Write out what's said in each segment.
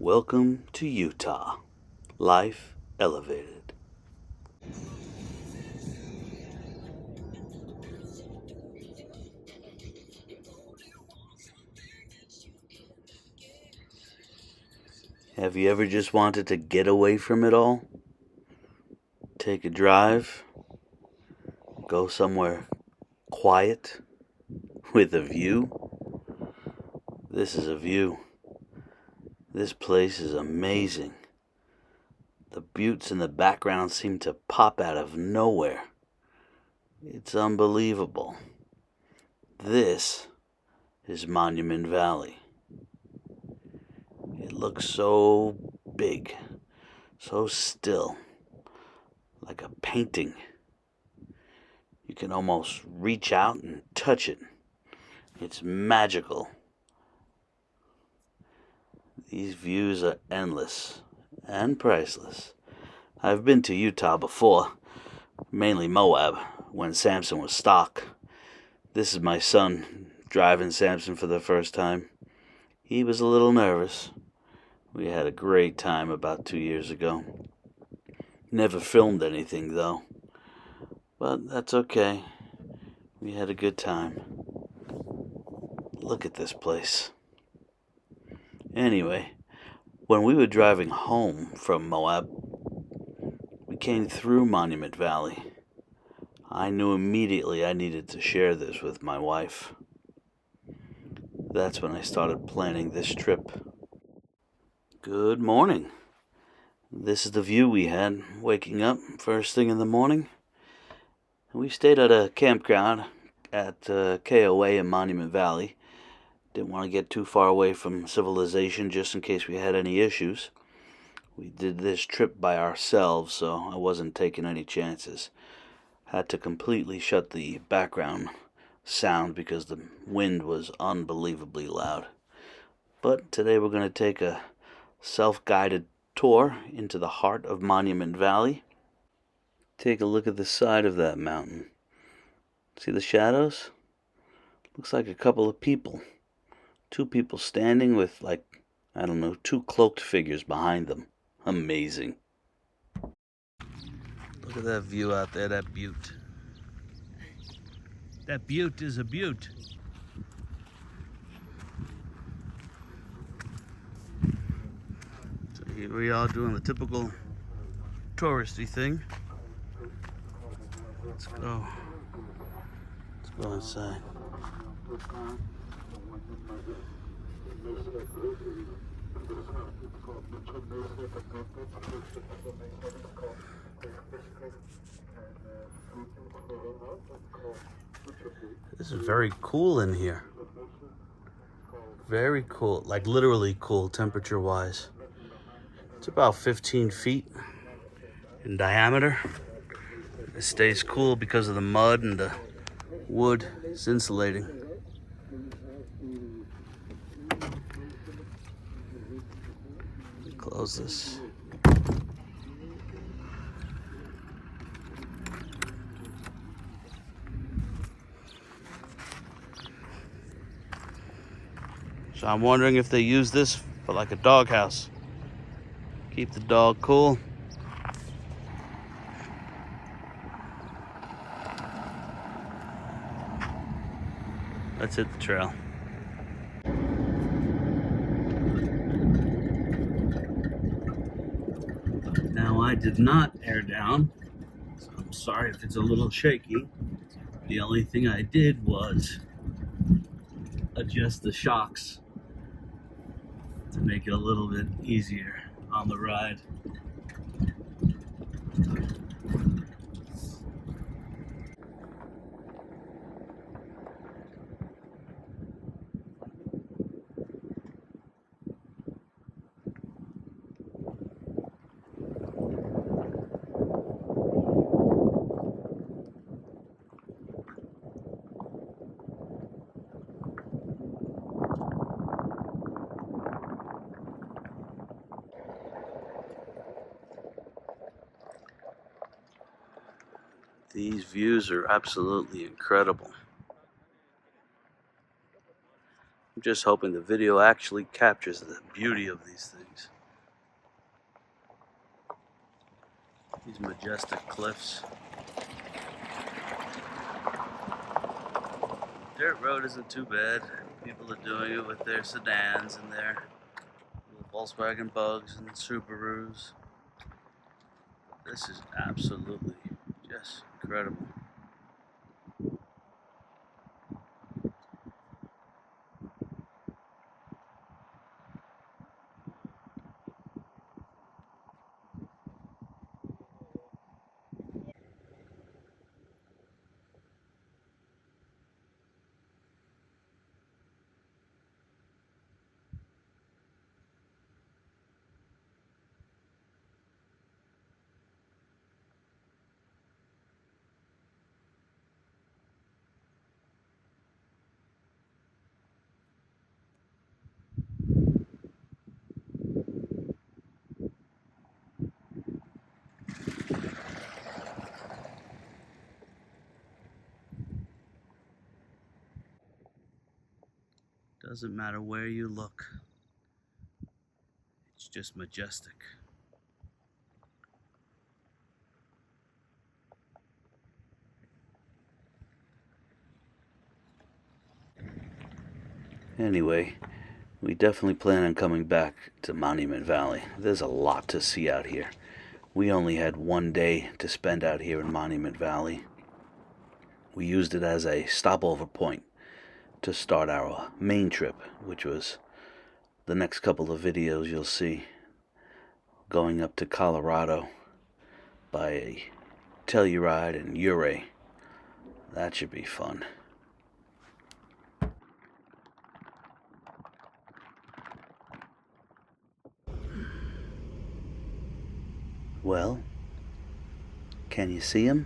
Welcome to Utah. Life elevated. Have you ever just wanted to get away from it all? Take a drive? Go somewhere quiet? With a view? This is a view. This place is amazing. The buttes in the background seem to pop out of nowhere. It's unbelievable. This is Monument Valley. It looks so big, so still, like a painting. You can almost reach out and touch it. It's magical. These views are endless and priceless. I've been to Utah before, mainly Moab, when SAMSON was stock. This is my son driving SAMSON for the first time. He was a little nervous. We had a great time about 2 years ago. Never filmed anything though, but that's okay. We had a good time. Look at this place. Anyway, when we were driving home from Moab, we came through Monument Valley. I knew immediately I needed to share this with my wife. That's when I started planning this trip. Good morning. This is the view we had waking up first thing in the morning. We stayed at a campground at KOA in Monument Valley. Didn't want to get too far away from civilization just in case we had any issues. We did this trip by ourselves, so I wasn't taking any chances. Had to completely shut the background sound because the wind was unbelievably loud. But today we're going to take a self-guided tour into the heart of Monument Valley. Take a look at the side of that mountain. See the shadows? Looks like a couple of people. 2 people standing with, like, I don't know, 2 cloaked figures behind them. Amazing. Look at that view out there, that butte. That butte is a butte. So here we are doing the typical touristy thing. Let's go. Let's go inside. This is very cool in here. Very cool, like literally cool temperature wise. It's about 15 feet in diameter. It stays cool because of the mud and the wood. It's insulating. Close this. So I'm wondering if they use this for like a doghouse. Keep the dog cool. Let's hit the trail. Now I did not air down, so I'm sorry if it's a little shaky. The only thing I did was adjust the shocks to make it a little bit easier on the ride. These views are absolutely incredible. I'm just hoping the video actually captures the beauty of these things. These majestic cliffs. Dirt road isn't too bad. People are doing it with their sedans and their little Volkswagen Bugs and Subarus. This is absolutely just incredible. Doesn't matter where you look, it's just majestic. Anyway, we definitely plan on coming back to Monument Valley. There's a lot to see out here. We only had one day to spend out here in Monument Valley. We used it as a stopover point to start our main trip, which was the next couple of videos you'll see, going up to Colorado by a Telluride and Ouray. That should be fun. Well, can you see him?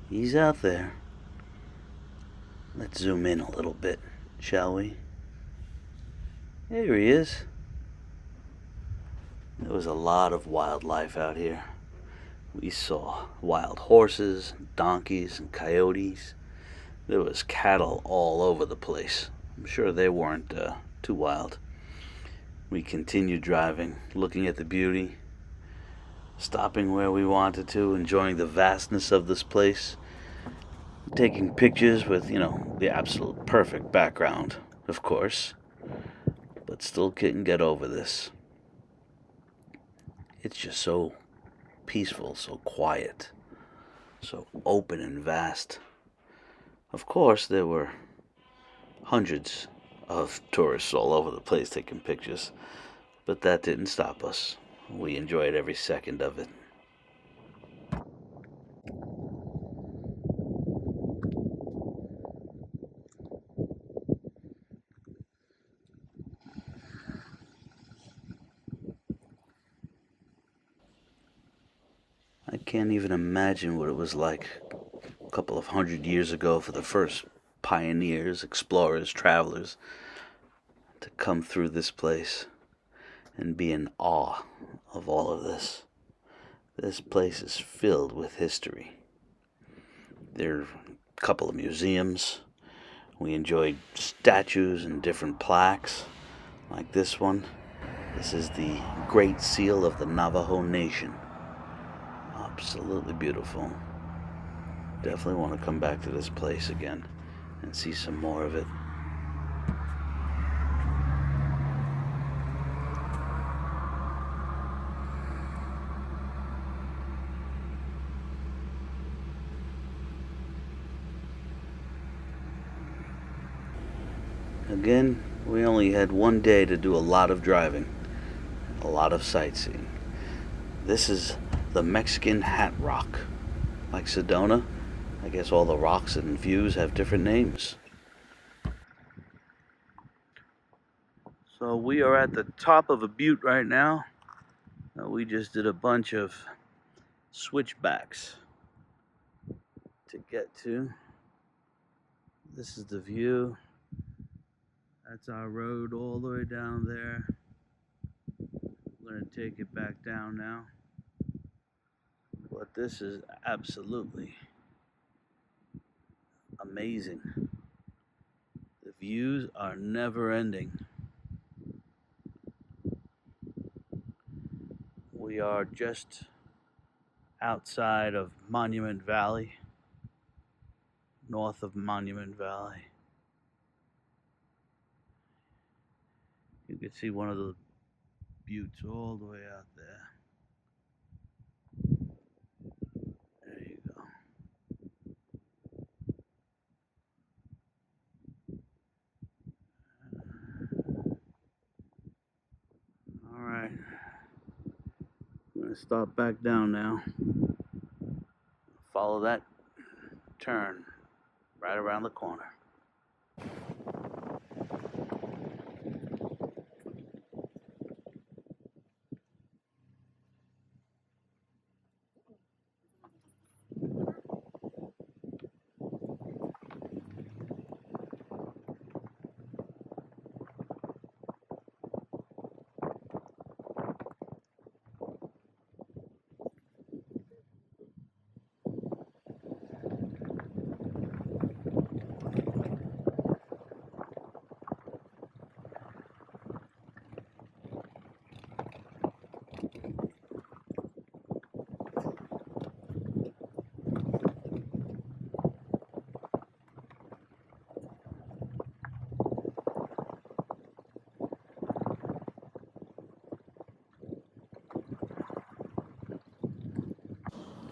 He's out there. Let's zoom in a little bit, shall we? There he is. There was a lot of wildlife out here. We saw wild horses, donkeys, and coyotes. There was cattle all over the place. I'm sure they weren't too wild. We continued driving, looking at the beauty, stopping where we wanted to, enjoying the vastness of this place, taking pictures with, the absolute perfect background, of course, but still couldn't get over this. It's just so peaceful, so quiet, so open and vast. Of course, there were hundreds of tourists all over the place taking pictures, but that didn't stop us. We enjoyed every second of it. I can't even imagine what it was like a couple of 100 years ago for the first pioneers, explorers, travelers to come through this place and be in awe of all of this. This place is filled with history. There are a couple of museums. We enjoyed statues and different plaques like this one. This is the Great Seal of the Navajo Nation. Absolutely beautiful. Definitely want to come back to this place again and see some more of it. Again, we only had one day to do a lot of driving, a lot of sightseeing. This is the Mexican Hat Rock. Like Sedona, I guess all the rocks and views have different names. So we are at the top of a butte right now. We just did a bunch of switchbacks to get to. This is the view. That's our road all the way down there. We're going to take it back down now. But this is absolutely amazing. The Views are never ending. We are just outside of Monument Valley, north of Monument Valley. You can see one of the buttes all the way out there. There you go. All right. I'm going to stop back down now. Follow that turn right around the corner.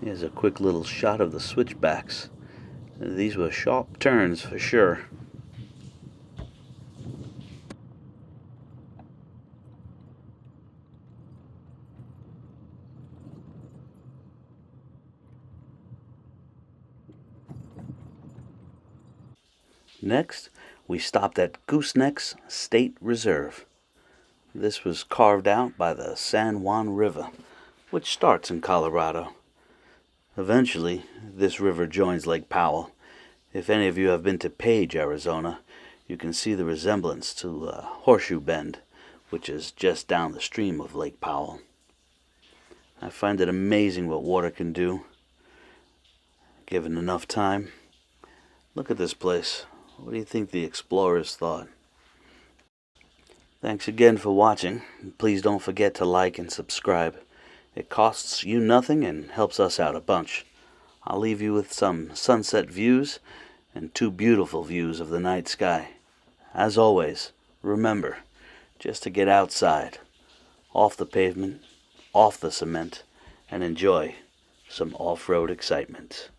Here's a quick little shot of the switchbacks. These were sharp turns for sure. Next, we stopped at Goosenecks State Reserve. This was carved out by the San Juan River, which starts in Colorado. Eventually, this river joins Lake Powell. If any of you have been to Page, Arizona, you can see the resemblance to Horseshoe Bend, which is just down the stream of Lake Powell. I find it amazing what water can do, given enough time. Look at this place. What do you think the explorers thought? Thanks again for watching. Please don't forget to like and subscribe. It costs you nothing and helps us out a bunch. I'll leave you with some sunset views and two beautiful views of the night sky. As always, remember, just to get outside, off the pavement, off the cement, and enjoy some off-road excitement.